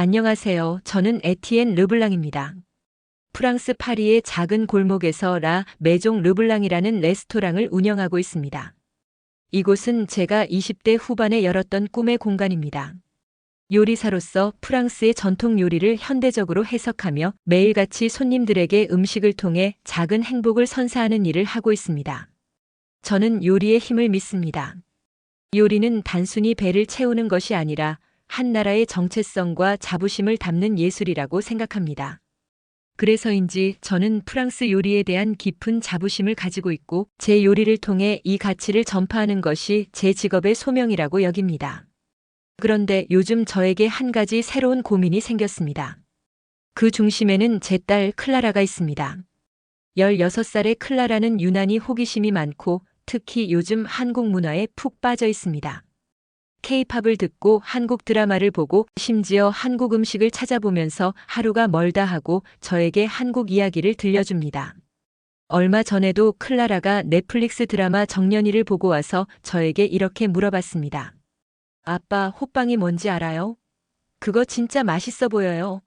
안녕하세요. 저는 에티엔 르블랑입니다. 프랑스 파리의 작은 골목에서 라 메종 르블랑이라는 레스토랑을 운영하고 있습니다. 이곳은 제가 20대 후반에 열었던 꿈의 공간입니다. 요리사로서 프랑스의 전통 요리를 현대적으로 해석하며 매일같이 손님들에게 음식을 통해 작은 행복을 선사하는 일을 하고 있습니다. 저는 요리의 힘을 믿습니다. 요리는 단순히 배를 채우는 것이 아니라 한 나라의 정체성과 자부심을 담는 예술이라고 생각합니다. 그래서인지 저는 프랑스 요리에 대한 깊은 자부심을 가지고 있고 제 요리를 통해 이 가치를 전파하는 것이 제 직업의 소명이라고 여깁니다. 그런데 요즘 저에게 한 가지 새로운 고민이 생겼습니다. 그 중심에는 제 딸 클라라가 있습니다. 16살의 클라라는 유난히 호기심이 많고 특히 요즘 한국 문화에 푹 빠져 있습니다. K-팝을 듣고 한국 드라마를 보고 심지어 한국 음식을 찾아보면서 하루가 멀다 하고 저에게 한국 이야기를 들려줍니다. 얼마 전에도 클라라가 넷플릭스 드라마 정년이를 보고 와서 저에게 이렇게 물어봤습니다. 아빠, 호빵이 뭔지 알아요? 그거 진짜 맛있어 보여요.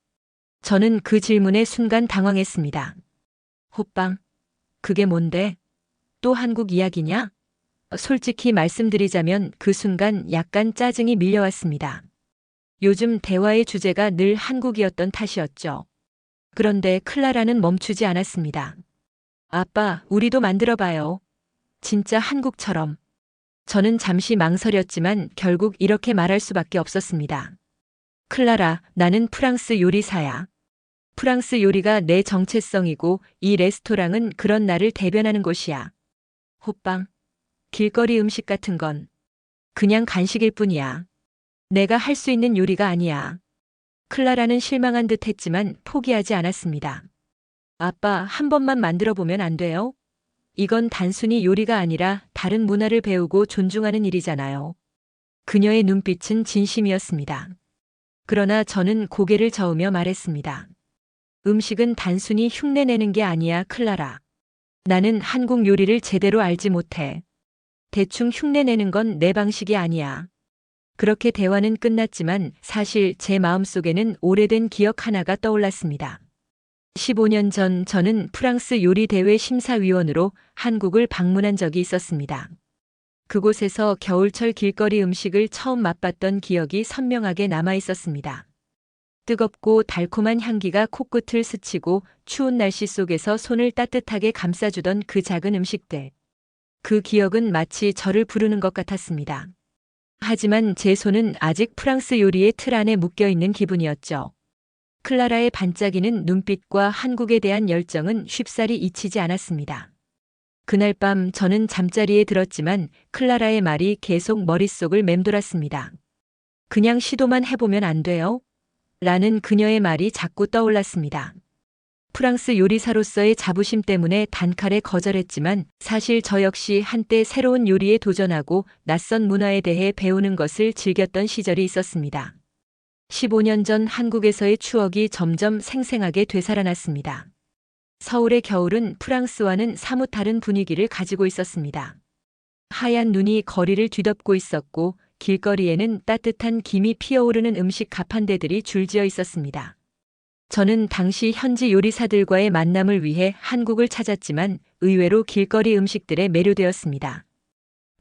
저는 그 질문에 순간 당황했습니다. 호빵? 그게 뭔데? 또 한국 이야기냐? 솔직히 말씀드리자면 그 순간 약간 짜증이 밀려왔습니다. 요즘 대화의 주제가 늘 한국이었던 탓이었죠. 그런데 클라라는 멈추지 않았습니다. 아빠, 우리도 만들어봐요. 진짜 한국처럼. 저는 잠시 망설였지만 결국 이렇게 말할 수밖에 없었습니다. 클라라, 나는 프랑스 요리사야. 프랑스 요리가 내 정체성이고 이 레스토랑은 그런 나를 대변하는 곳이야. 호빵. 길거리 음식 같은 건 그냥 간식일 뿐이야. 내가 할 수 있는 요리가 아니야. 클라라는 실망한 듯 했지만 포기하지 않았습니다. 아빠, 한 번만 만들어 보면 안 돼요? 이건 단순히 요리가 아니라 다른 문화를 배우고 존중하는 일이잖아요. 그녀의 눈빛은 진심이었습니다. 그러나 저는 고개를 저으며 말했습니다. 음식은 단순히 흉내내는 게 아니야, 클라라. 나는 한국 요리를 제대로 알지 못해. 대충 흉내내는 건 내 방식이 아니야. 그렇게 대화는 끝났지만 사실 제 마음속에는 오래된 기억 하나가 떠올랐습니다. 15년 전 저는 프랑스 요리 대회 심사위원으로 한국을 방문한 적이 있었습니다. 그곳에서 겨울철 길거리 음식을 처음 맛봤던 기억이 선명하게 남아 있었습니다. 뜨겁고 달콤한 향기가 코끝을 스치고 추운 날씨 속에서 손을 따뜻하게 감싸주던 그 작은 음식들. 그 기억은 마치 저를 부르는 것 같았습니다. 하지만 제 손은 아직 프랑스 요리의 틀 안에 묶여있는 기분이었죠. 클라라의 반짝이는 눈빛과 한국에 대한 열정은 쉽사리 잊히지 않았습니다. 그날 밤 저는 잠자리에 들었지만 클라라의 말이 계속 머릿속을 맴돌았습니다. 그냥 시도만 해보면 안 돼요? 라는 그녀의 말이 자꾸 떠올랐습니다. 프랑스 요리사로서의 자부심 때문에 단칼에 거절했지만 사실 저 역시 한때 새로운 요리에 도전하고 낯선 문화에 대해 배우는 것을 즐겼던 시절이 있었습니다. 15년 전 한국에서의 추억이 점점 생생하게 되살아났습니다. 서울의 겨울은 프랑스와는 사뭇 다른 분위기를 가지고 있었습니다. 하얀 눈이 거리를 뒤덮고 있었고 길거리에는 따뜻한 김이 피어오르는 음식 가판대들이 줄지어 있었습니다. 저는 당시 현지 요리사들과의 만남을 위해 한국을 찾았지만 의외로 길거리 음식들에 매료되었습니다.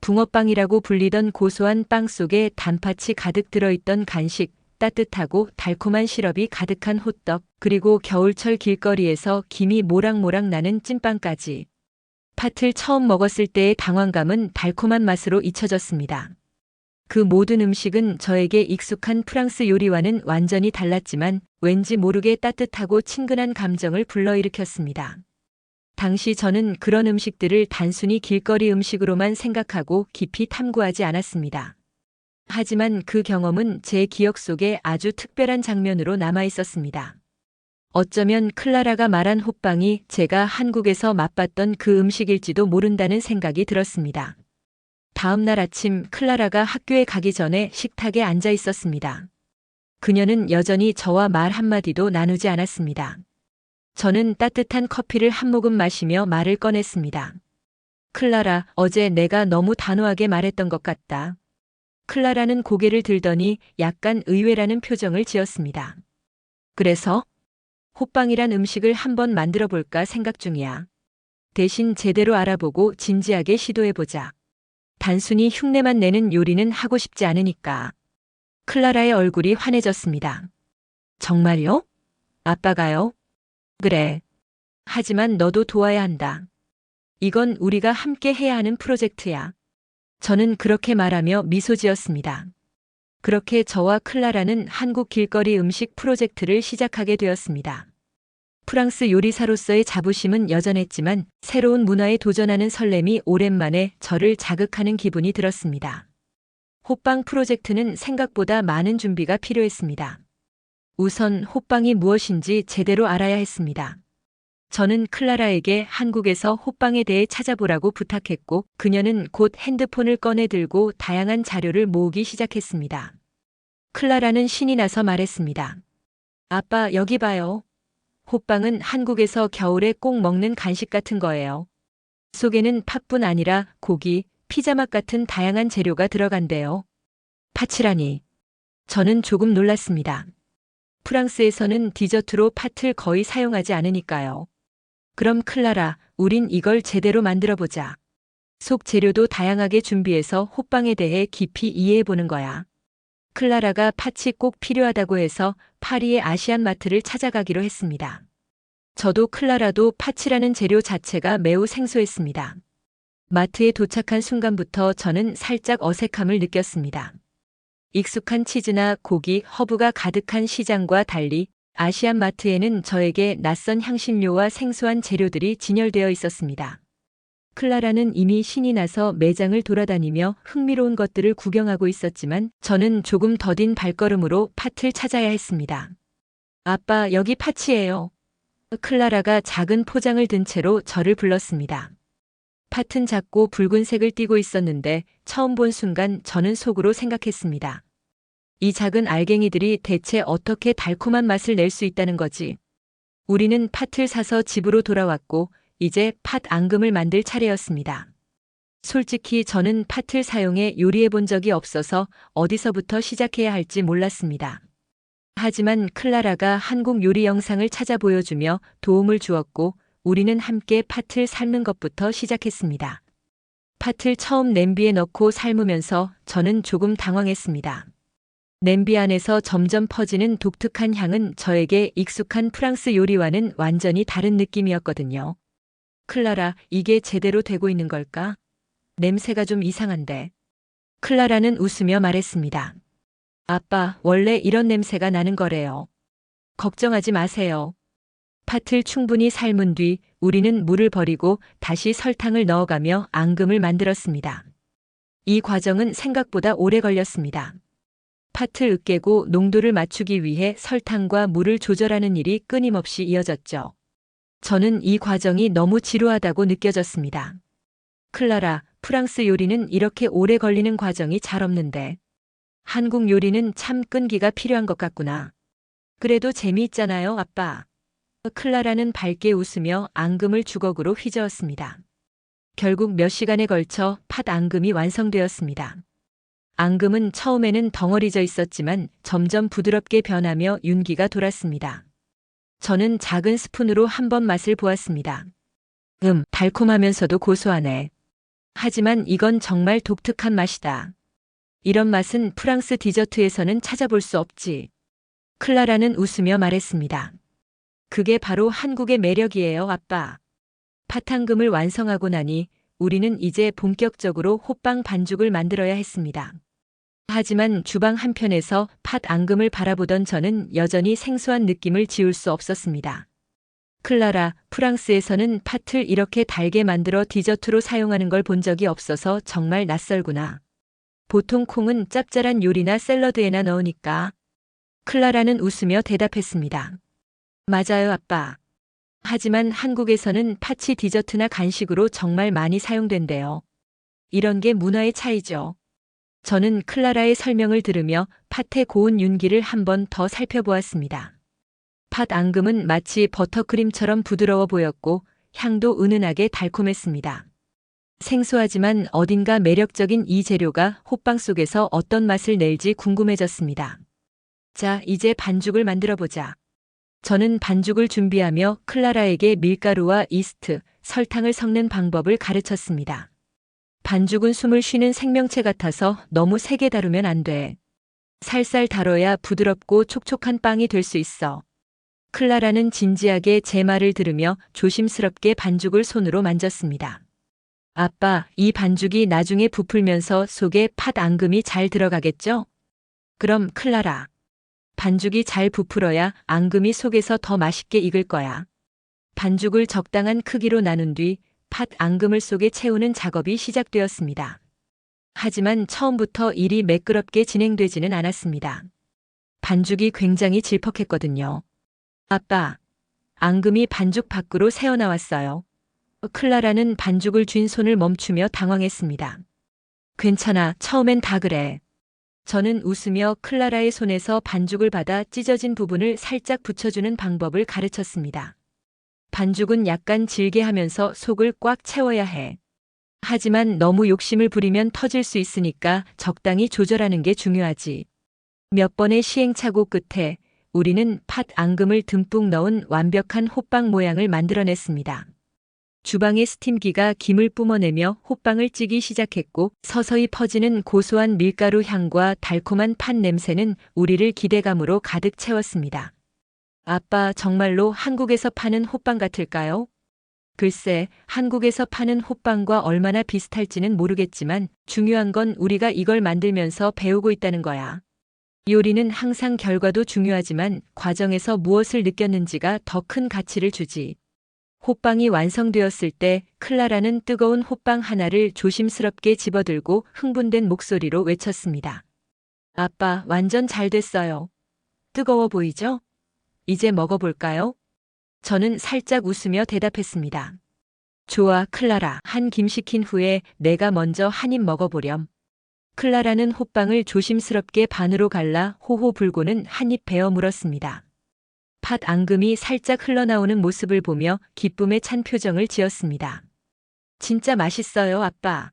붕어빵이라고 불리던 고소한 빵 속에 단팥이 가득 들어있던 간식, 따뜻하고 달콤한 시럽이 가득한 호떡, 그리고 겨울철 길거리에서 김이 모락모락 나는 찐빵까지. 팥을 처음 먹었을 때의 당황감은 달콤한 맛으로 잊혀졌습니다. 그 모든 음식은 저에게 익숙한 프랑스 요리와는 완전히 달랐지만 왠지 모르게 따뜻하고 친근한 감정을 불러일으켰습니다. 당시 저는 그런 음식들을 단순히 길거리 음식으로만 생각하고 깊이 탐구하지 않았습니다. 하지만 그 경험은 제 기억 속에 아주 특별한 장면으로 남아 있었습니다. 어쩌면 클라라가 말한 호빵이 제가 한국에서 맛봤던 그 음식일지도 모른다는 생각이 들었습니다. 다음 날 아침 클라라가 학교에 가기 전에 식탁에 앉아 있었습니다. 그녀는 여전히 저와 말 한마디도 나누지 않았습니다. 저는 따뜻한 커피를 한 모금 마시며 말을 꺼냈습니다. 클라라, 어제 내가 너무 단호하게 말했던 것 같다. 클라라는 고개를 들더니 약간 의외라는 표정을 지었습니다. 그래서 호빵이란 음식을 한번 만들어 볼까 생각 중이야. 대신 제대로 알아보고 진지하게 시도해보자. 단순히 흉내만 내는 요리는 하고 싶지 않으니까. 클라라의 얼굴이 환해졌습니다. 정말요? 아빠가요? 그래. 하지만 너도 도와야 한다. 이건 우리가 함께 해야 하는 프로젝트야. 저는 그렇게 말하며 미소 지었습니다. 그렇게 저와 클라라는 한국 길거리 음식 프로젝트를 시작하게 되었습니다. 프랑스 요리사로서의 자부심은 여전했지만 새로운 문화에 도전하는 설렘이 오랜만에 저를 자극하는 기분이 들었습니다. 호빵 프로젝트는 생각보다 많은 준비가 필요했습니다. 우선 호빵이 무엇인지 제대로 알아야 했습니다. 저는 클라라에게 한국에서 호빵에 대해 찾아보라고 부탁했고 그녀는 곧 핸드폰을 꺼내 들고 다양한 자료를 모으기 시작했습니다. 클라라는 신이 나서 말했습니다. 아빠, 여기 봐요. 호빵은 한국에서 겨울에 꼭 먹는 간식 같은 거예요. 속에는 팥뿐 아니라 고기, 피자맛 같은 다양한 재료가 들어간대요. 팥이라니. 저는 조금 놀랐습니다. 프랑스에서는 디저트로 팥을 거의 사용하지 않으니까요. 그럼 클라라, 우린 이걸 제대로 만들어 보자. 속 재료도 다양하게 준비해서 호빵에 대해 깊이 이해해 보는 거야. 클라라가 팥이 꼭 필요하다고 해서 파리의 아시안 마트를 찾아가기로 했습니다. 저도 클라라도 팥이라는 재료 자체가 매우 생소했습니다. 마트에 도착한 순간부터 저는 살짝 어색함을 느꼈습니다. 익숙한 치즈나 고기, 허브가 가득한 시장과 달리 아시안 마트에는 저에게 낯선 향신료와 생소한 재료들이 진열되어 있었습니다. 클라라는 이미 신이 나서 매장을 돌아다니며 흥미로운 것들을 구경하고 있었지만 저는 조금 더딘 발걸음으로 팥을 찾아야 했습니다. 아빠, 여기 팥이에요. 클라라가 작은 포장을 든 채로 저를 불렀습니다. 팥은 작고 붉은색을 띠고 있었는데 처음 본 순간 저는 속으로 생각했습니다. 이 작은 알갱이들이 대체 어떻게 달콤한 맛을 낼 수 있다는 거지? 우리는 팥을 사서 집으로 돌아왔고 이제 팥 앙금을 만들 차례였습니다. 솔직히 저는 팥을 사용해 요리해 본 적이 없어서 어디서부터 시작해야 할지 몰랐습니다. 하지만 클라라가 한국 요리 영상을 찾아 보여주며 도움을 주었고 우리는 함께 팥을 삶는 것부터 시작했습니다. 팥을 처음 냄비에 넣고 삶으면서 저는 조금 당황했습니다. 냄비 안에서 점점 퍼지는 독특한 향은 저에게 익숙한 프랑스 요리와는 완전히 다른 느낌이었거든요. 클라라, 이게 제대로 되고 있는 걸까? 냄새가 좀 이상한데. 클라라는 웃으며 말했습니다. 아빠, 원래 이런 냄새가 나는 거래요. 걱정하지 마세요. 팥을 충분히 삶은 뒤 우리는 물을 버리고 다시 설탕을 넣어가며 앙금을 만들었습니다. 이 과정은 생각보다 오래 걸렸습니다. 팥을 으깨고 농도를 맞추기 위해 설탕과 물을 조절하는 일이 끊임없이 이어졌죠. 저는 이 과정이 너무 지루하다고 느껴졌습니다. 클라라, 프랑스 요리는 이렇게 오래 걸리는 과정이 잘 없는데. 한국 요리는 참 끈기가 필요한 것 같구나. 그래도 재미있잖아요, 아빠. 클라라는 밝게 웃으며 앙금을 주걱으로 휘저었습니다. 결국 몇 시간에 걸쳐 팥 앙금이 완성되었습니다. 앙금은 처음에는 덩어리져 있었지만 점점 부드럽게 변하며 윤기가 돌았습니다. 저는 작은 스푼으로 한번 맛을 보았습니다. 달콤하면서도 고소하네. 하지만 이건 정말 독특한 맛이다. 이런 맛은 프랑스 디저트에서는 찾아볼 수 없지. 클라라는 웃으며 말했습니다. 그게 바로 한국의 매력이에요, 아빠. 팥앙금을 완성하고 나니 우리는 이제 본격적으로 호빵 반죽을 만들어야 했습니다. 하지만 주방 한편에서 팥 앙금을 바라보던 저는 여전히 생소한 느낌을 지울 수 없었습니다. 클라라, 프랑스에서는 팥을 이렇게 달게 만들어 디저트로 사용하는 걸 본 적이 없어서 정말 낯설구나. 보통 콩은 짭짤한 요리나 샐러드에나 넣으니까. 클라라는 웃으며 대답했습니다. 맞아요, 아빠. 하지만 한국에서는 팥이 디저트나 간식으로 정말 많이 사용된대요. 이런 게 문화의 차이죠. 저는 클라라의 설명을 들으며 팥의 고운 윤기를 한 번 더 살펴보았습니다. 팥 앙금은 마치 버터크림처럼 부드러워 보였고 향도 은은하게 달콤했습니다. 생소하지만 어딘가 매력적인 이 재료가 호빵 속에서 어떤 맛을 낼지 궁금해졌습니다. 자, 이제 반죽을 만들어 보자. 저는 반죽을 준비하며 클라라에게 밀가루와 이스트, 설탕을 섞는 방법을 가르쳤습니다. 반죽은 숨을 쉬는 생명체 같아서 너무 세게 다루면 안 돼. 살살 다뤄야 부드럽고 촉촉한 빵이 될 수 있어. 클라라는 진지하게 제 말을 들으며 조심스럽게 반죽을 손으로 만졌습니다. 아빠, 이 반죽이 나중에 부풀면서 속에 팥 앙금이 잘 들어가겠죠? 그럼 클라라. 반죽이 잘 부풀어야 앙금이 속에서 더 맛있게 익을 거야. 반죽을 적당한 크기로 나눈 뒤 팥 앙금을 속에 채우는 작업이 시작되었습니다. 하지만 처음부터 일이 매끄럽게 진행되지는 않았습니다. 반죽이 굉장히 질퍽했거든요. 아빠, 앙금이 반죽 밖으로 새어나왔어요. 클라라는 반죽을 쥔 손을 멈추며 당황했습니다. 괜찮아, 처음엔 다 그래. 저는 웃으며 클라라의 손에서 반죽을 받아 찢어진 부분을 살짝 붙여주는 방법을 가르쳤습니다. 반죽은 약간 질게 하면서 속을 꽉 채워야 해. 하지만 너무 욕심을 부리면 터질 수 있으니까 적당히 조절하는 게 중요하지. 몇 번의 시행착오 끝에 우리는 팥 앙금을 듬뿍 넣은 완벽한 호빵 모양을 만들어냈습니다. 주방의 스팀기가 김을 뿜어내며 호빵을 찌기 시작했고 서서히 퍼지는 고소한 밀가루 향과 달콤한 팥 냄새는 우리를 기대감으로 가득 채웠습니다. 아빠, 정말로 한국에서 파는 호빵 같을까요? 글쎄, 한국에서 파는 호빵과 얼마나 비슷할지는 모르겠지만 중요한 건 우리가 이걸 만들면서 배우고 있다는 거야. 요리는 항상 결과도 중요하지만 과정에서 무엇을 느꼈는지가 더 큰 가치를 주지. 호빵이 완성되었을 때 클라라는 뜨거운 호빵 하나를 조심스럽게 집어들고 흥분된 목소리로 외쳤습니다. 아빠, 완전 잘 됐어요. 뜨거워 보이죠? 이제 먹어볼까요? 저는 살짝 웃으며 대답했습니다. 좋아, 클라라. 한 김 시킨 후에 내가 먼저 한 입 먹어보렴. 클라라는 호빵을 조심스럽게 반으로 갈라 호호 불고는 한 입 베어 물었습니다. 팥 앙금이 살짝 흘러나오는 모습을 보며 기쁨에 찬 표정을 지었습니다. 진짜 맛있어요, 아빠.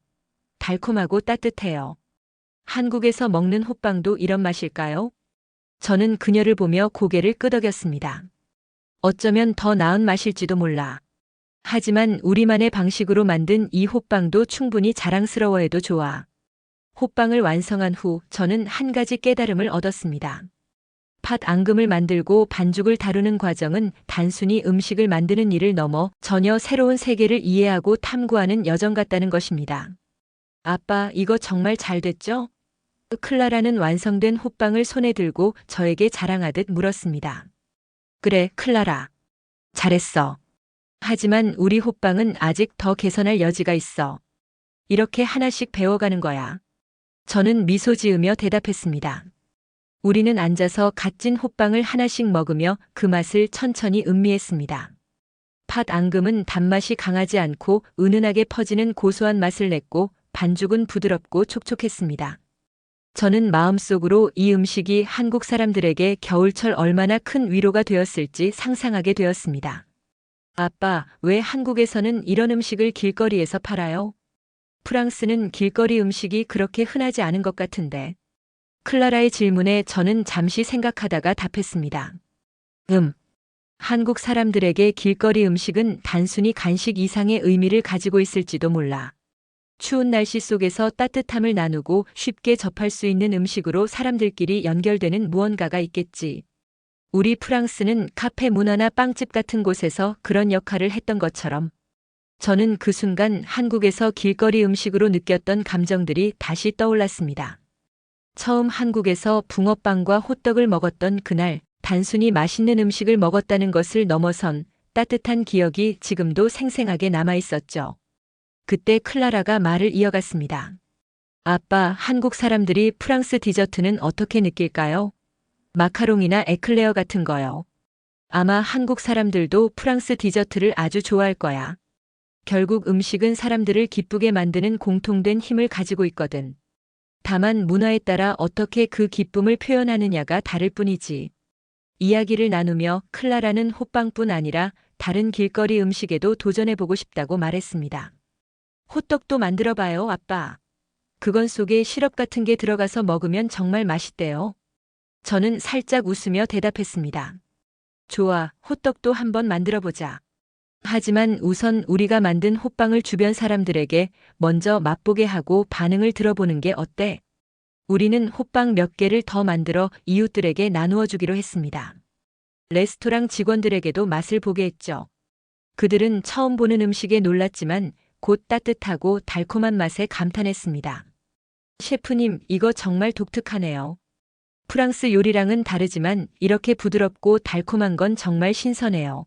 달콤하고 따뜻해요. 한국에서 먹는 호빵도 이런 맛일까요? 저는 그녀를 보며 고개를 끄덕였습니다. 어쩌면 더 나은 맛일지도 몰라. 하지만 우리만의 방식으로 만든 이 호빵도 충분히 자랑스러워해도 좋아. 호빵을 완성한 후 저는 한 가지 깨달음을 얻었습니다. 팥 앙금을 만들고 반죽을 다루는 과정은 단순히 음식을 만드는 일을 넘어 전혀 새로운 세계를 이해하고 탐구하는 여정 같다는 것입니다. 아빠, 이거 정말 잘 됐죠? 클라라는 완성된 호빵을 손에 들고 저에게 자랑하듯 물었습니다. 그래, 클라라. 잘했어. 하지만 우리 호빵은 아직 더 개선할 여지가 있어. 이렇게 하나씩 배워가는 거야. 저는 미소 지으며 대답했습니다. 우리는 앉아서 갓 찐 호빵을 하나씩 먹으며 그 맛을 천천히 음미했습니다. 팥 앙금은 단맛이 강하지 않고 은은하게 퍼지는 고소한 맛을 냈고 반죽은 부드럽고 촉촉했습니다. 저는 마음속으로 이 음식이 한국 사람들에게 겨울철 얼마나 큰 위로가 되었을지 상상하게 되었습니다. 아빠, 왜 한국에서는 이런 음식을 길거리에서 팔아요? 프랑스는 길거리 음식이 그렇게 흔하지 않은 것 같은데. 클라라의 질문에 저는 잠시 생각하다가 답했습니다. 한국 사람들에게 길거리 음식은 단순히 간식 이상의 의미를 가지고 있을지도 몰라. 추운 날씨 속에서 따뜻함을 나누고 쉽게 접할 수 있는 음식으로 사람들끼리 연결되는 무언가가 있겠지. 우리 프랑스는 카페 문화나 빵집 같은 곳에서 그런 역할을 했던 것처럼. 저는 그 순간 한국에서 길거리 음식으로 느꼈던 감정들이 다시 떠올랐습니다. 처음 한국에서 붕어빵과 호떡을 먹었던 그날, 단순히 맛있는 음식을 먹었다는 것을 넘어선 따뜻한 기억이 지금도 생생하게 남아 있었죠. 그때 클라라가 말을 이어갔습니다. 아빠, 한국 사람들이 프랑스 디저트는 어떻게 느낄까요? 마카롱이나 에클레어 같은 거요. 아마 한국 사람들도 프랑스 디저트를 아주 좋아할 거야. 결국 음식은 사람들을 기쁘게 만드는 공통된 힘을 가지고 있거든. 다만 문화에 따라 어떻게 그 기쁨을 표현하느냐가 다를 뿐이지. 이야기를 나누며 클라라는 호빵뿐 아니라 다른 길거리 음식에도 도전해보고 싶다고 말했습니다. 호떡도 만들어봐요, 아빠. 그건 속에 시럽 같은 게 들어가서 먹으면 정말 맛있대요. 저는 살짝 웃으며 대답했습니다. 좋아, 호떡도 한번 만들어보자. 하지만 우선 우리가 만든 호빵을 주변 사람들에게 먼저 맛보게 하고 반응을 들어보는 게 어때? 우리는 호빵 몇 개를 더 만들어 이웃들에게 나누어 주기로 했습니다. 레스토랑 직원들에게도 맛을 보게 했죠. 그들은 처음 보는 음식에 놀랐지만 곧 따뜻하고 달콤한 맛에 감탄했습니다. 셰프님, 이거 정말 독특하네요. 프랑스 요리랑은 다르지만 이렇게 부드럽고 달콤한 건 정말 신선해요.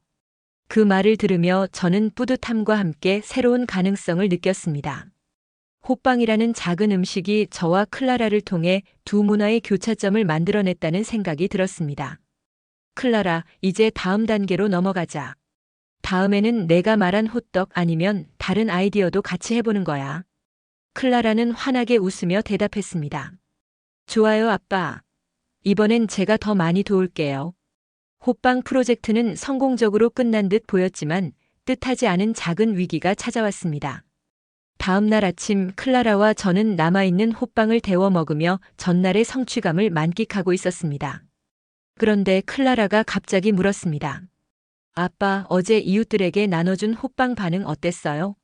그 말을 들으며 저는 뿌듯함과 함께 새로운 가능성을 느꼈습니다. 호빵이라는 작은 음식이 저와 클라라를 통해 두 문화의 교차점을 만들어냈다는 생각이 들었습니다. 클라라, 이제 다음 단계로 넘어가자. 다음에는 내가 말한 호떡 아니면 다른 아이디어도 같이 해보는 거야. 클라라는 환하게 웃으며 대답했습니다. 좋아요, 아빠. 이번엔 제가 더 많이 도울게요. 호빵 프로젝트는 성공적으로 끝난 듯 보였지만 뜻하지 않은 작은 위기가 찾아왔습니다. 다음 날 아침 클라라와 저는 남아있는 호빵을 데워 먹으며 전날의 성취감을 만끽하고 있었습니다. 그런데 클라라가 갑자기 물었습니다. 아빠, 어제 이웃들에게 나눠준 호빵 반응 어땠어요?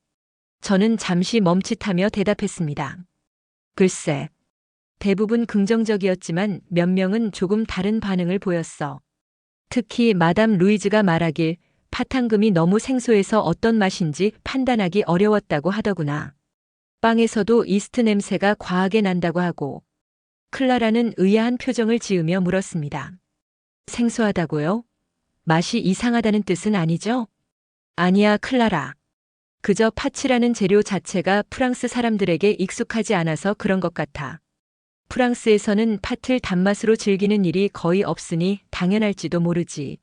저는 잠시 멈칫하며 대답했습니다. 글쎄, 대부분 긍정적이었지만 몇 명은 조금 다른 반응을 보였어. 특히 마담 루이즈가 말하길 파탕금이 너무 생소해서 어떤 맛인지 판단하기 어려웠다고 하더구나. 빵에서도 이스트 냄새가 과하게 난다고 하고. 클라라는 의아한 표정을 지으며 물었습니다. 생소하다고요? 맛이 이상하다는 뜻은 아니죠? 아니야, 클라라. 그저 팥이라는 재료 자체가 프랑스 사람들에게 익숙하지 않아서 그런 것 같아. 프랑스에서는 팥을 단맛으로 즐기는 일이 거의 없으니 당연할지도 모르지.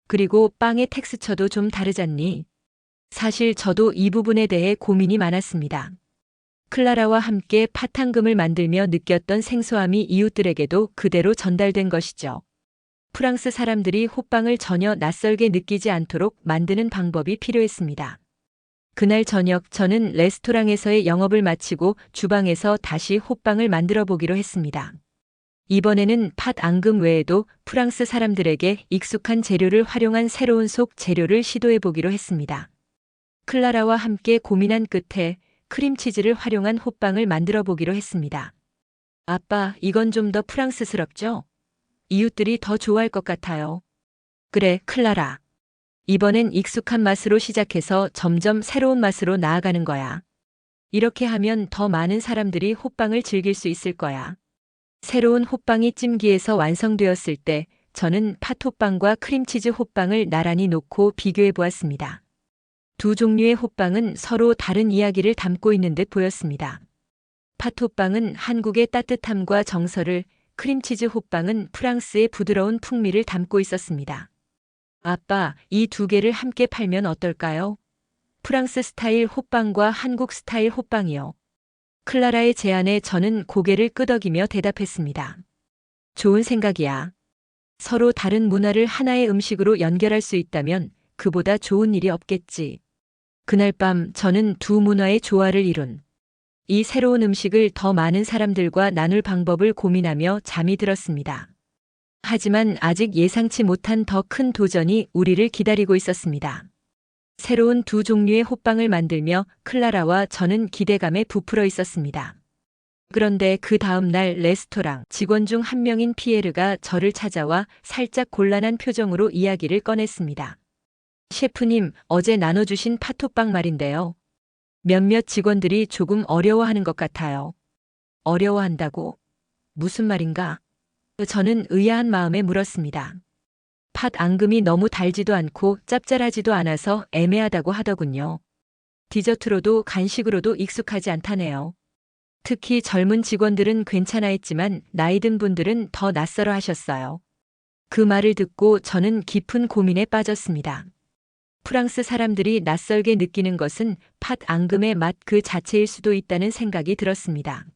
그리고 빵의 텍스처도 좀 다르잖니. 사실 저도 이 부분에 대해 고민이 많았습니다. 클라라와 함께 팥탕금을 만들며 느꼈던 생소함이 이웃들에게도 그대로 전달된 것이죠. 프랑스 사람들이 호빵을 전혀 낯설게 느끼지 않도록 만드는 방법이 필요했습니다. 그날 저녁 저는 레스토랑에서의 영업을 마치고 주방에서 다시 호빵을 만들어 보기로 했습니다. 이번에는 팥 앙금 외에도 프랑스 사람들에게 익숙한 재료를 활용한 새로운 속 재료를 시도해 보기로 했습니다. 클라라와 함께 고민한 끝에 크림치즈를 활용한 호빵을 만들어 보기로 했습니다. 아빠, 이건 좀 더 프랑스스럽죠? 이웃들이 더 좋아할 것 같아요. 그래, 클라라. 이번엔 익숙한 맛으로 시작해서 점점 새로운 맛으로 나아가는 거야. 이렇게 하면 더 많은 사람들이 호빵을 즐길 수 있을 거야. 새로운 호빵이 찜기에서 완성되었을 때 저는 팥호빵과 크림치즈 호빵을 나란히 놓고 비교해 보았습니다. 두 종류의 호빵은 서로 다른 이야기를 담고 있는 듯 보였습니다. 팥호빵은 한국의 따뜻함과 정서를, 크림치즈 호빵은 프랑스의 부드러운 풍미를 담고 있었습니다. 아빠, 이 두 개를 함께 팔면 어떨까요? 프랑스 스타일 호빵과 한국 스타일 호빵이요. 클라라의 제안에 저는 고개를 끄덕이며 대답했습니다. 좋은 생각이야. 서로 다른 문화를 하나의 음식으로 연결할 수 있다면 그보다 좋은 일이 없겠지. 그날 밤 저는 두 문화의 조화를 이룬 이 새로운 음식을 더 많은 사람들과 나눌 방법을 고민하며 잠이 들었습니다. 하지만 아직 예상치 못한 더 큰 도전이 우리를 기다리고 있었습니다. 새로운 두 종류의 호빵을 만들며 클라라와 저는 기대감에 부풀어 있었습니다. 그런데 그 다음 날 레스토랑 직원 중 한 명인 피에르가 저를 찾아와 살짝 곤란한 표정으로 이야기를 꺼냈습니다. 셰프님, 어제 나눠주신 팥호빵 말인데요. 몇몇 직원들이 조금 어려워하는 것 같아요. 어려워한다고? 무슨 말인가? 저는 의아한 마음에 물었습니다. 팥 앙금이 너무 달지도 않고 짭짤하지도 않아서 애매하다고 하더군요. 디저트로도 간식으로도 익숙하지 않다네요. 특히 젊은 직원들은 괜찮아 했지만 나이 든 분들은 더 낯설어 하셨어요. 그 말을 듣고 저는 깊은 고민에 빠졌습니다. 프랑스 사람들이 낯설게 느끼는 것은 팥 앙금의 맛 그 자체일 수도 있다는 생각이 들었습니다.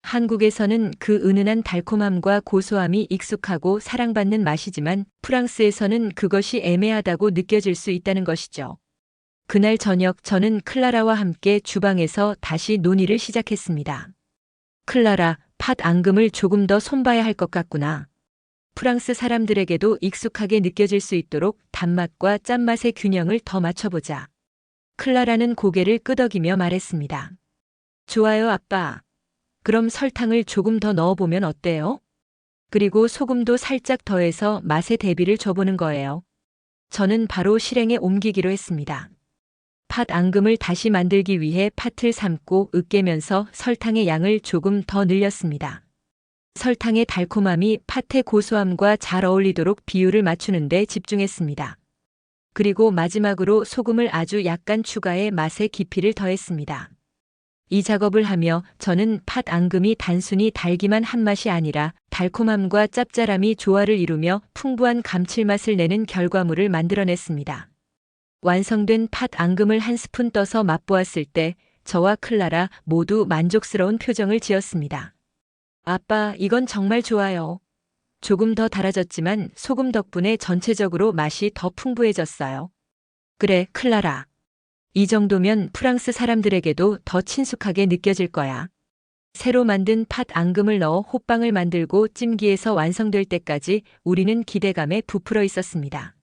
한국에서는 그 은은한 달콤함과 고소함이 익숙하고 사랑받는 맛이지만 프랑스에서는 그것이 애매하다고 느껴질 수 있다는 것이죠. 그날 저녁 저는 클라라와 함께 주방에서 다시 논의를 시작했습니다. 클라라, 팥 앙금을 조금 더 손봐야 할 것 같구나. 프랑스 사람들에게도 익숙하게 느껴질 수 있도록 단맛과 짠맛의 균형을 더 맞춰보자. 클라라는 고개를 끄덕이며 말했습니다. 좋아요, 아빠. 그럼 설탕을 조금 더 넣어보면 어때요? 그리고 소금도 살짝 더해서 맛의 대비를 줘보는 거예요. 저는 바로 실행에 옮기기로 했습니다. 팥 앙금을 다시 만들기 위해 팥을 삶고 으깨면서 설탕의 양을 조금 더 늘렸습니다. 설탕의 달콤함이 팥의 고소함과 잘 어울리도록 비율을 맞추는 데 집중했습니다. 그리고 마지막으로 소금을 아주 약간 추가해 맛의 깊이를 더했습니다. 이 작업을 하며 저는 팥 앙금이 단순히 달기만 한 맛이 아니라 달콤함과 짭짤함이 조화를 이루며 풍부한 감칠맛을 내는 결과물을 만들어냈습니다. 완성된 팥 앙금을 한 스푼 떠서 맛보았을 때 저와 클라라 모두 만족스러운 표정을 지었습니다. 아빠, 이건 정말 좋아요. 조금 더 달아졌지만 소금 덕분에 전체적으로 맛이 더 풍부해졌어요. 그래, 클라라. 이 정도면 프랑스 사람들에게도 더 친숙하게 느껴질 거야. 새로 만든 팥 앙금을 넣어 호빵을 만들고 찜기에서 완성될 때까지 우리는 기대감에 부풀어 있었습니다.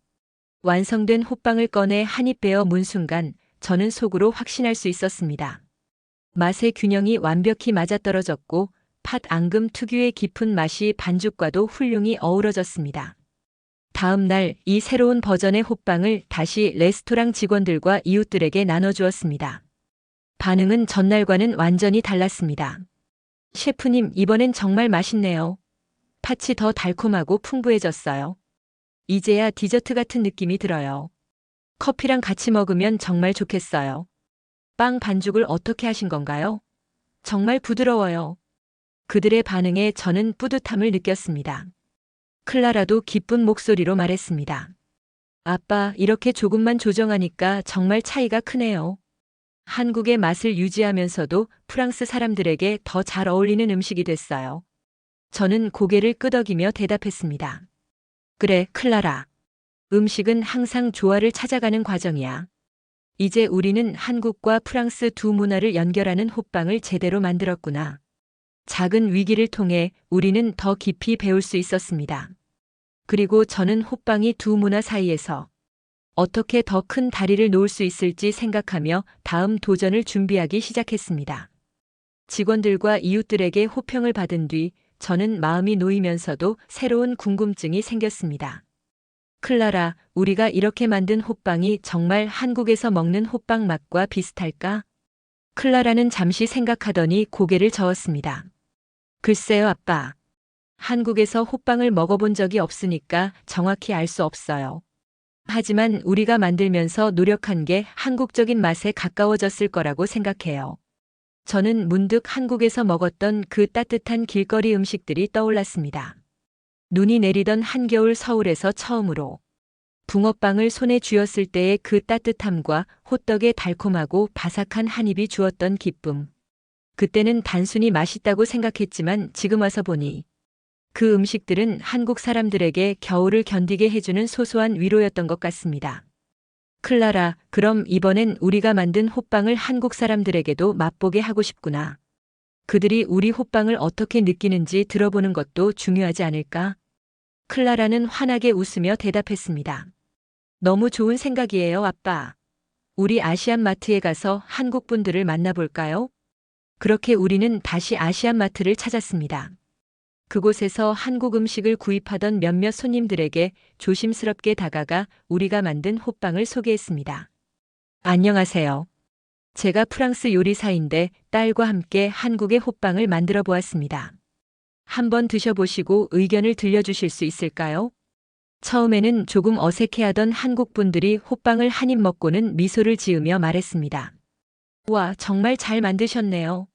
완성된 호빵을 꺼내 한 입 베어 문 순간 저는 속으로 확신할 수 있었습니다. 맛의 균형이 완벽히 맞아떨어졌고 팥 앙금 특유의 깊은 맛이 반죽과도 훌륭히 어우러졌습니다. 다음 날 이 새로운 버전의 호빵을 다시 레스토랑 직원들과 이웃들에게 나눠주었습니다. 반응은 전날과는 완전히 달랐습니다. 셰프님, 이번엔 정말 맛있네요. 팥이 더 달콤하고 풍부해졌어요. 이제야 디저트 같은 느낌이 들어요. 커피랑 같이 먹으면 정말 좋겠어요. 빵 반죽을 어떻게 하신 건가요? 정말 부드러워요. 그들의 반응에 저는 뿌듯함을 느꼈습니다. 클라라도 기쁜 목소리로 말했습니다. 아빠, 이렇게 조금만 조정하니까 정말 차이가 크네요. 한국의 맛을 유지하면서도 프랑스 사람들에게 더 잘 어울리는 음식이 됐어요. 저는 고개를 끄덕이며 대답했습니다. 그래, 클라라. 음식은 항상 조화를 찾아가는 과정이야. 이제 우리는 한국과 프랑스 두 문화를 연결하는 호빵을 제대로 만들었구나. 작은 위기를 통해 우리는 더 깊이 배울 수 있었습니다. 그리고 저는 호빵이 두 문화 사이에서 어떻게 더 큰 다리를 놓을 수 있을지 생각하며 다음 도전을 준비하기 시작했습니다. 직원들과 이웃들에게 호평을 받은 뒤 저는 마음이 놓이면서도 새로운 궁금증이 생겼습니다. 클라라, 우리가 이렇게 만든 호빵이 정말 한국에서 먹는 호빵 맛과 비슷할까? 클라라는 잠시 생각하더니 고개를 저었습니다. 글쎄요, 아빠. 한국에서 호빵을 먹어본 적이 없으니까 정확히 알 수 없어요. 하지만 우리가 만들면서 노력한 게 한국적인 맛에 가까워졌을 거라고 생각해요. 저는 문득 한국에서 먹었던 그 따뜻한 길거리 음식들이 떠올랐습니다. 눈이 내리던 한겨울 서울에서 처음으로 붕어빵을 손에 쥐었을 때의 그 따뜻함과 호떡의 달콤하고 바삭한 한 입이 주었던 기쁨. 그때는 단순히 맛있다고 생각했지만 지금 와서 보니 그 음식들은 한국 사람들에게 겨울을 견디게 해주는 소소한 위로였던 것 같습니다. 클라라, 그럼 이번엔 우리가 만든 호빵을 한국 사람들에게도 맛보게 하고 싶구나. 그들이 우리 호빵을 어떻게 느끼는지 들어보는 것도 중요하지 않을까? 클라라는 환하게 웃으며 대답했습니다. 너무 좋은 생각이에요, 아빠. 우리 아시안 마트에 가서 한국 분들을 만나볼까요? 그렇게 우리는 다시 아시안 마트를 찾았습니다. 그곳에서 한국 음식을 구입하던 몇몇 손님들에게 조심스럽게 다가가 우리가 만든 호빵을 소개했습니다. 안녕하세요. 제가 프랑스 요리사인데 딸과 함께 한국의 호빵을 만들어 보았습니다. 한번 드셔보시고 의견을 들려주실 수 있을까요? 처음에는 조금 어색해하던 한국 분들이 호빵을 한 입 먹고는 미소를 지으며 말했습니다. 와, 정말 잘 만드셨네요.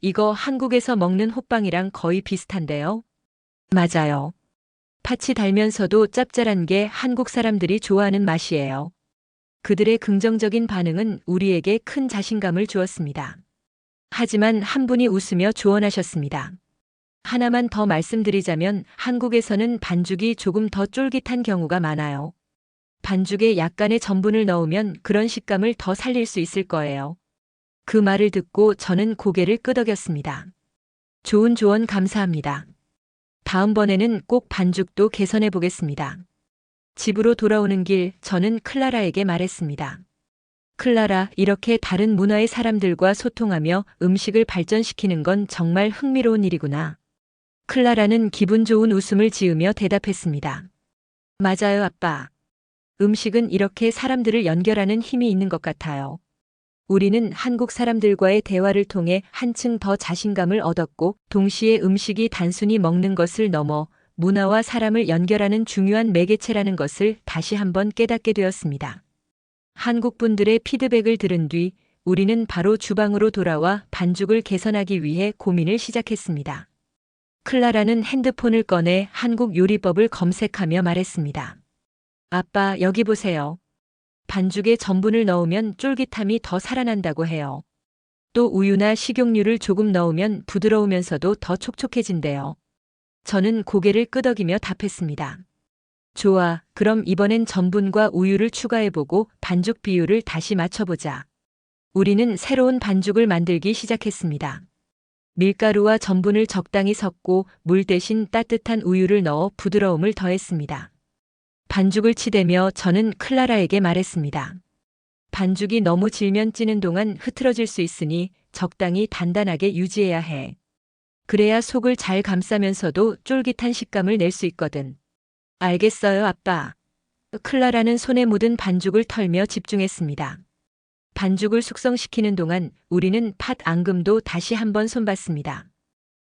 이거 한국에서 먹는 호빵이랑 거의 비슷한데요? 맞아요. 팥이 달면서도 짭짤한 게 한국 사람들이 좋아하는 맛이에요. 그들의 긍정적인 반응은 우리에게 큰 자신감을 주었습니다. 하지만 한 분이 웃으며 조언하셨습니다. 하나만 더 말씀드리자면 한국에서는 반죽이 조금 더 쫄깃한 경우가 많아요. 반죽에 약간의 전분을 넣으면 그런 식감을 더 살릴 수 있을 거예요. 그 말을 듣고 저는 고개를 끄덕였습니다. 좋은 조언 감사합니다. 다음번에는 꼭 반죽도 개선해 보겠습니다. 집으로 돌아오는 길 저는 클라라에게 말했습니다. 클라라, 이렇게 다른 문화의 사람들과 소통하며 음식을 발전시키는 건 정말 흥미로운 일이구나. 클라라는 기분 좋은 웃음을 지으며 대답했습니다. 맞아요, 아빠. 음식은 이렇게 사람들을 연결하는 힘이 있는 것 같아요. 우리는 한국 사람들과의 대화를 통해 한층 더 자신감을 얻었고, 동시에 음식이 단순히 먹는 것을 넘어 문화와 사람을 연결하는 중요한 매개체라는 것을 다시 한번 깨닫게 되었습니다. 한국 분들의 피드백을 들은 뒤 우리는 바로 주방으로 돌아와 반죽을 개선하기 위해 고민을 시작했습니다. 클라라는 핸드폰을 꺼내 한국 요리법을 검색하며 말했습니다. 아빠, 여기 보세요. 반죽에 전분을 넣으면 쫄깃함이 더 살아난다고 해요. 또 우유나 식용유를 조금 넣으면 부드러우면서도 더 촉촉해진대요. 저는 고개를 끄덕이며 답했습니다. 좋아, 그럼 이번엔 전분과 우유를 추가해보고 반죽 비율을 다시 맞춰보자. 우리는 새로운 반죽을 만들기 시작했습니다. 밀가루와 전분을 적당히 섞고 물 대신 따뜻한 우유를 넣어 부드러움을 더했습니다. 반죽을 치대며 저는 클라라에게 말했습니다. 반죽이 너무 질면 찌는 동안 흐트러질 수 있으니 적당히 단단하게 유지해야 해. 그래야 속을 잘 감싸면서도 쫄깃한 식감을 낼 수 있거든. 알겠어요, 아빠. 클라라는 손에 묻은 반죽을 털며 집중했습니다. 반죽을 숙성시키는 동안 우리는 팥 앙금도 다시 한번 손봤습니다.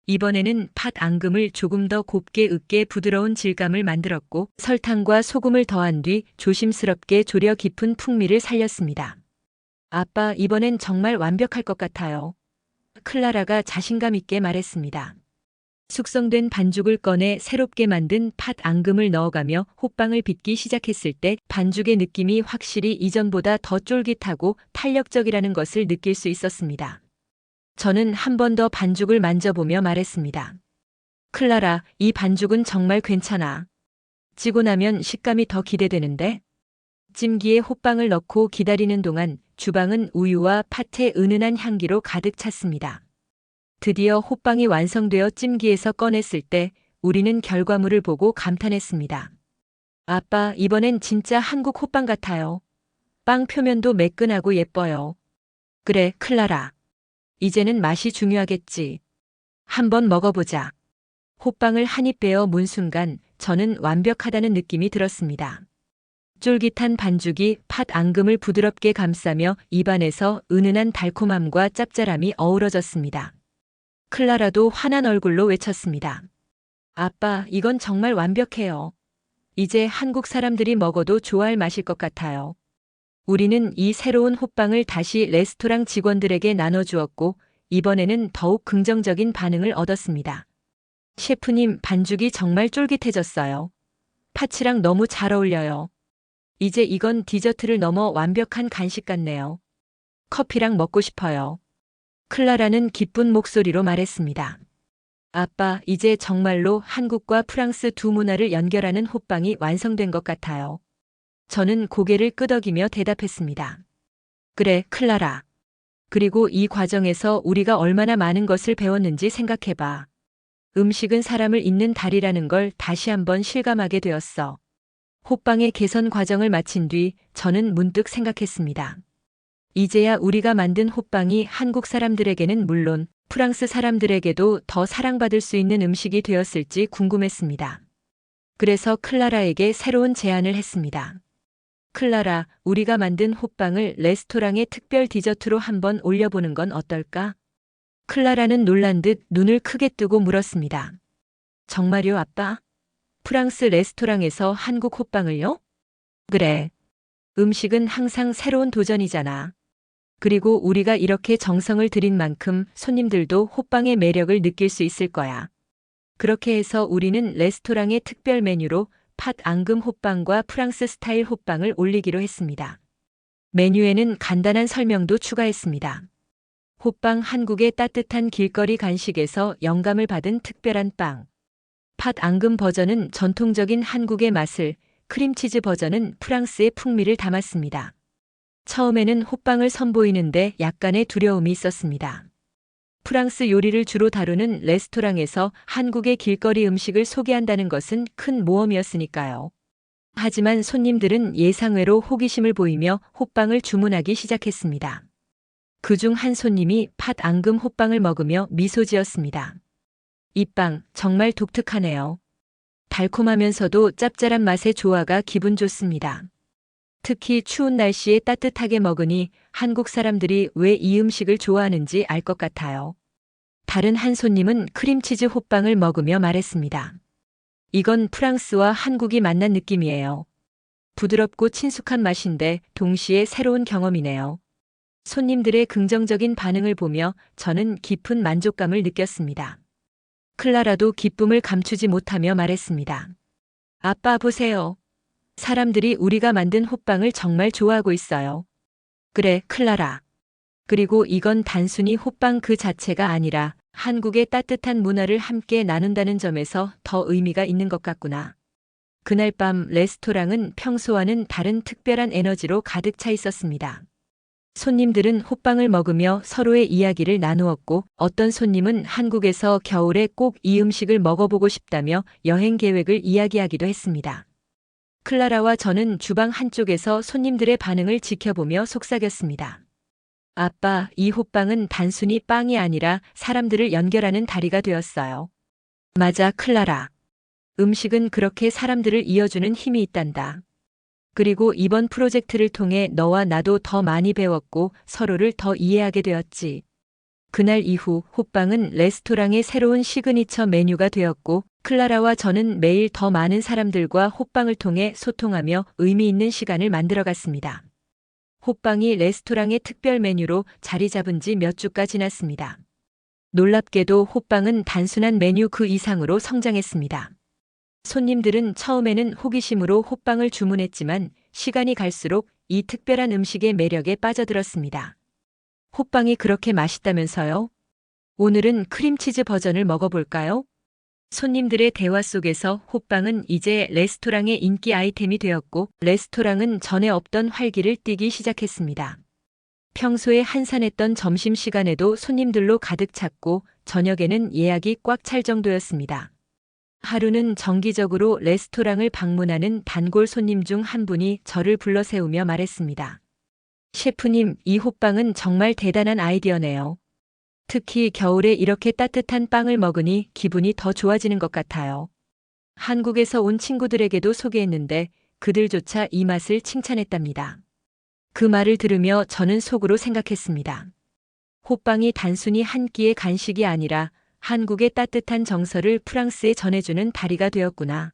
이번에는 팥 앙금을 조금 더 곱게 으깨 부드러운 질감을 만들었고, 설탕과 소금을 더한 뒤 조심스럽게 졸여 깊은 풍미를 살렸습니다. 아빠, 이번엔 정말 완벽할 것 같아요. 클라라가 자신감 있게 말했습니다. 숙성된 반죽을 꺼내 새롭게 만든 팥 앙금을 넣어가며 호빵을 빚기 시작했을 때 반죽의 느낌이 확실히 이전보다 더 쫄깃하고 탄력적이라는 것을 느낄 수 있었습니다. 저는 한 번 더 반죽을 만져보며 말했습니다. 클라라, 이 반죽은 정말 괜찮아. 찌고 나면 식감이 더 기대되는데? 찜기에 호빵을 넣고 기다리는 동안 주방은 우유와 팥의 은은한 향기로 가득 찼습니다. 드디어 호빵이 완성되어 찜기에서 꺼냈을 때 우리는 결과물을 보고 감탄했습니다. 아빠, 이번엔 진짜 한국 호빵 같아요. 빵 표면도 매끈하고 예뻐요. 그래, 클라라. 이제는 맛이 중요하겠지. 한번 먹어보자. 호빵을 한 입 베어 문 순간 저는 완벽하다는 느낌이 들었습니다. 쫄깃한 반죽이 팥 앙금을 부드럽게 감싸며 입안에서 은은한 달콤함과 짭짤함이 어우러졌습니다. 클라라도 환한 얼굴로 외쳤습니다. 아빠, 이건 정말 완벽해요. 이제 한국 사람들이 먹어도 좋아할 맛일 것 같아요. 우리는 이 새로운 호빵을 다시 레스토랑 직원들에게 나눠주었고, 이번에는 더욱 긍정적인 반응을 얻었습니다. 셰프님, 반죽이 정말 쫄깃해졌어요. 팥이랑 너무 잘 어울려요. 이제 이건 디저트를 넘어 완벽한 간식 같네요. 커피랑 먹고 싶어요. 클라라는 기쁜 목소리로 말했습니다. 아빠, 이제 정말로 한국과 프랑스 두 문화를 연결하는 호빵이 완성된 것 같아요. 저는 고개를 끄덕이며 대답했습니다. 그래, 클라라. 그리고 이 과정에서 우리가 얼마나 많은 것을 배웠는지 생각해봐. 음식은 사람을 잇는 달이라는 걸 다시 한번 실감하게 되었어. 호빵의 개선 과정을 마친 뒤 저는 문득 생각했습니다. 이제야 우리가 만든 호빵이 한국 사람들에게는 물론 프랑스 사람들에게도 더 사랑받을 수 있는 음식이 되었을지 궁금했습니다. 그래서 클라라에게 새로운 제안을 했습니다. 클라라, 우리가 만든 호빵을 레스토랑의 특별 디저트로 한번 올려보는 건 어떨까? 클라라는 놀란 듯 눈을 크게 뜨고 물었습니다. 정말요, 아빠? 프랑스 레스토랑에서 한국 호빵을요? 그래. 음식은 항상 새로운 도전이잖아. 그리고 우리가 이렇게 정성을 들인 만큼 손님들도 호빵의 매력을 느낄 수 있을 거야. 그렇게 해서 우리는 레스토랑의 특별 메뉴로 팥 앙금 호빵과 프랑스 스타일 호빵을 올리기로 했습니다. 메뉴에는 간단한 설명도 추가했습니다. 호빵, 한국의 따뜻한 길거리 간식에서 영감을 받은 특별한 빵. 팥 앙금 버전은 전통적인 한국의 맛을, 크림치즈 버전은 프랑스의 풍미를 담았습니다. 처음에는 호빵을 선보이는데 약간의 두려움이 있었습니다. 프랑스 요리를 주로 다루는 레스토랑에서 한국의 길거리 음식을 소개한다는 것은 큰 모험이었으니까요. 하지만 손님들은 예상외로 호기심을 보이며 호빵을 주문하기 시작했습니다. 그중 한 손님이 팥 앙금 호빵을 먹으며 미소 지었습니다. 이 빵 정말 독특하네요. 달콤하면서도 짭짤한 맛의 조화가 기분 좋습니다. 특히 추운 날씨에 따뜻하게 먹으니 한국 사람들이 왜 이 음식을 좋아하는지 알 것 같아요. 다른 한 손님은 크림치즈 호빵을 먹으며 말했습니다. 이건 프랑스와 한국이 만난 느낌이에요. 부드럽고 친숙한 맛인데 동시에 새로운 경험이네요. 손님들의 긍정적인 반응을 보며 저는 깊은 만족감을 느꼈습니다. 클라라도 기쁨을 감추지 못하며 말했습니다. 아빠 보세요. 사람들이 우리가 만든 호빵을 정말 좋아하고 있어요. 그래, 클라라. 그리고 이건 단순히 호빵 그 자체가 아니라 한국의 따뜻한 문화를 함께 나눈다는 점에서 더 의미가 있는 것 같구나. 그날 밤 레스토랑은 평소와는 다른 특별한 에너지로 가득 차 있었습니다. 손님들은 호빵을 먹으며 서로의 이야기를 나누었고 어떤 손님은 한국에서 겨울에 꼭 이 음식을 먹어보고 싶다며 여행 계획을 이야기하기도 했습니다. 클라라와 저는 주방 한쪽에서 손님들의 반응을 지켜보며 속삭였습니다. 아빠, 이 호빵은 단순히 빵이 아니라 사람들을 연결하는 다리가 되었어요. 맞아, 클라라. 음식은 그렇게 사람들을 이어주는 힘이 있단다. 그리고 이번 프로젝트를 통해 너와 나도 더 많이 배웠고 서로를 더 이해하게 되었지. 그날 이후 호빵은 레스토랑의 새로운 시그니처 메뉴가 되었고 클라라와 저는 매일 더 많은 사람들과 호빵을 통해 소통하며 의미 있는 시간을 만들어갔습니다. 호빵이 레스토랑의 특별 메뉴로 자리 잡은 지 몇 주가 지났습니다. 놀랍게도 호빵은 단순한 메뉴 그 이상으로 성장했습니다. 손님들은 처음에는 호기심으로 호빵을 주문했지만 시간이 갈수록 이 특별한 음식의 매력에 빠져들었습니다. 호빵이 그렇게 맛있다면서요? 오늘은 크림치즈 버전을 먹어볼까요? 손님들의 대화 속에서 호빵은 이제 레스토랑의 인기 아이템이 되었고 레스토랑은 전에 없던 활기를 띠기 시작했습니다. 평소에 한산했던 점심시간에도 손님들로 가득 찼고 저녁에는 예약이 꽉 찰 정도였습니다. 하루는 정기적으로 레스토랑을 방문하는 단골 손님 중 한 분이 저를 불러 세우며 말했습니다. 셰프님, 이 호빵은 정말 대단한 아이디어네요. 특히 겨울에 이렇게 따뜻한 빵을 먹으니 기분이 더 좋아지는 것 같아요. 한국에서 온 친구들에게도 소개했는데 그들조차 이 맛을 칭찬했답니다. 그 말을 들으며 저는 속으로 생각했습니다. 호빵이 단순히 한 끼의 간식이 아니라 한국의 따뜻한 정서를 프랑스에 전해주는 다리가 되었구나.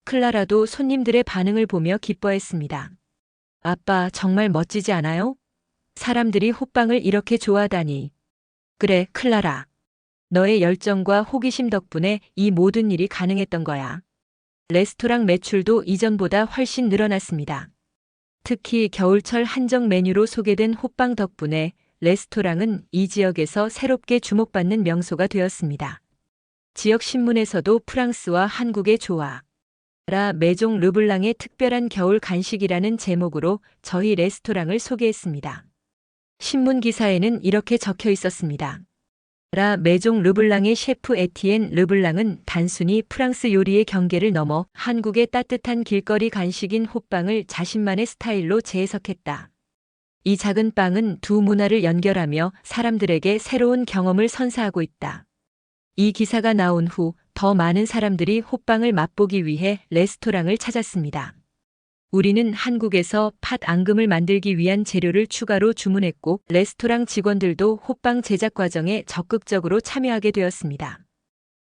클라라도 손님들의 반응을 보며 기뻐했습니다. 아빠, 정말 멋지지 않아요? 사람들이 호빵을 이렇게 좋아하다니. 그래, 클라라. 너의 열정과 호기심 덕분에 이 모든 일이 가능했던 거야. 레스토랑 매출도 이전보다 훨씬 늘어났습니다. 특히 겨울철 한정 메뉴로 소개된 호빵 덕분에 레스토랑은 이 지역에서 새롭게 주목받는 명소가 되었습니다. 지역 신문에서도 프랑스와 한국의 조화, 라 메종 르블랑의 특별한 겨울 간식이라는 제목으로 저희 레스토랑을 소개했습니다. 신문 기사에는 이렇게 적혀 있었습니다. 라 메종 르블랑의 셰프 에티엔 르블랑은 단순히 프랑스 요리의 경계를 넘어 한국의 따뜻한 길거리 간식인 호빵을 자신만의 스타일로 재해석했다. 이 작은 빵은 두 문화를 연결하며 사람들에게 새로운 경험을 선사하고 있다. 이 기사가 나온 후 더 많은 사람들이 호빵을 맛보기 위해 레스토랑을 찾았습니다. 우리는 한국에서 팥 앙금을 만들기 위한 재료를 추가로 주문했고 레스토랑 직원들도 호빵 제작 과정에 적극적으로 참여하게 되었습니다.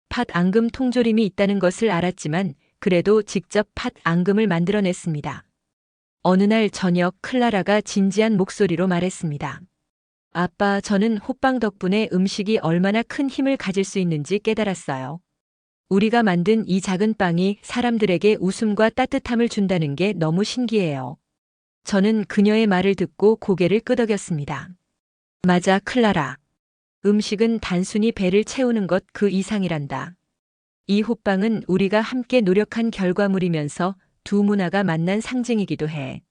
팥 앙금 통조림이 있다는 것을 알았지만 그래도 직접 팥 앙금을 만들어냈습니다. 어느 날 저녁 클라라가 진지한 목소리로 말했습니다. 아빠, 저는 호빵 덕분에 음식이 얼마나 큰 힘을 가질 수 있는지 깨달았어요. 우리가 만든 이 작은 빵이 사람들에게 웃음과 따뜻함을 준다는 게 너무 신기해요. 저는 그녀의 말을 듣고 고개를 끄덕였습니다. 맞아, 클라라. 음식은 단순히 배를 채우는 것 그 이상이란다. 이 호빵은 우리가 함께 노력한 결과물이면서 두 문화가 만난 상징이기도 해.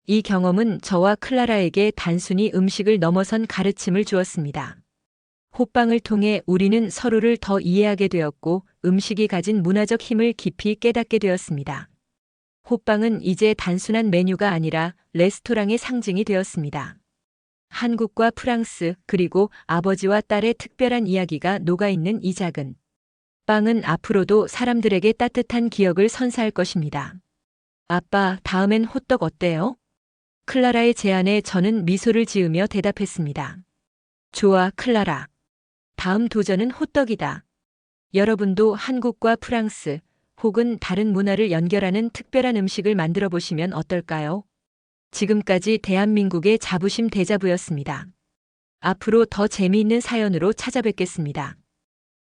이 경험은 저와 클라라에게 단순히 음식을 넘어선 가르침을 주었습니다. 호빵을 통해 우리는 서로를 더 이해하게 되었고 음식이 가진 문화적 힘을 깊이 깨닫게 되었습니다. 호빵은 이제 단순한 메뉴가 아니라 레스토랑의 상징이 되었습니다. 한국과 프랑스 그리고 아버지와 딸의 특별한 이야기가 녹아있는 이 작은 빵은 앞으로도 사람들에게 따뜻한 기억을 선사할 것입니다. 아빠, 다음엔 호떡 어때요? 클라라의 제안에 저는 미소를 지으며 대답했습니다. 좋아, 클라라. 다음 도전은 호떡이다. 여러분도 한국과 프랑스 혹은 다른 문화를 연결하는 특별한 음식을 만들어 보시면 어떨까요? 지금까지 대한민국의 자부심 대자부였습니다. 앞으로 더 재미있는 사연으로 찾아뵙겠습니다.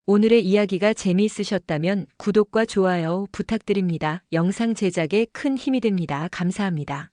오늘의 이야기가 재미있으셨다면 구독과 좋아요 부탁드립니다. 영상 제작에 큰 힘이 됩니다. 감사합니다.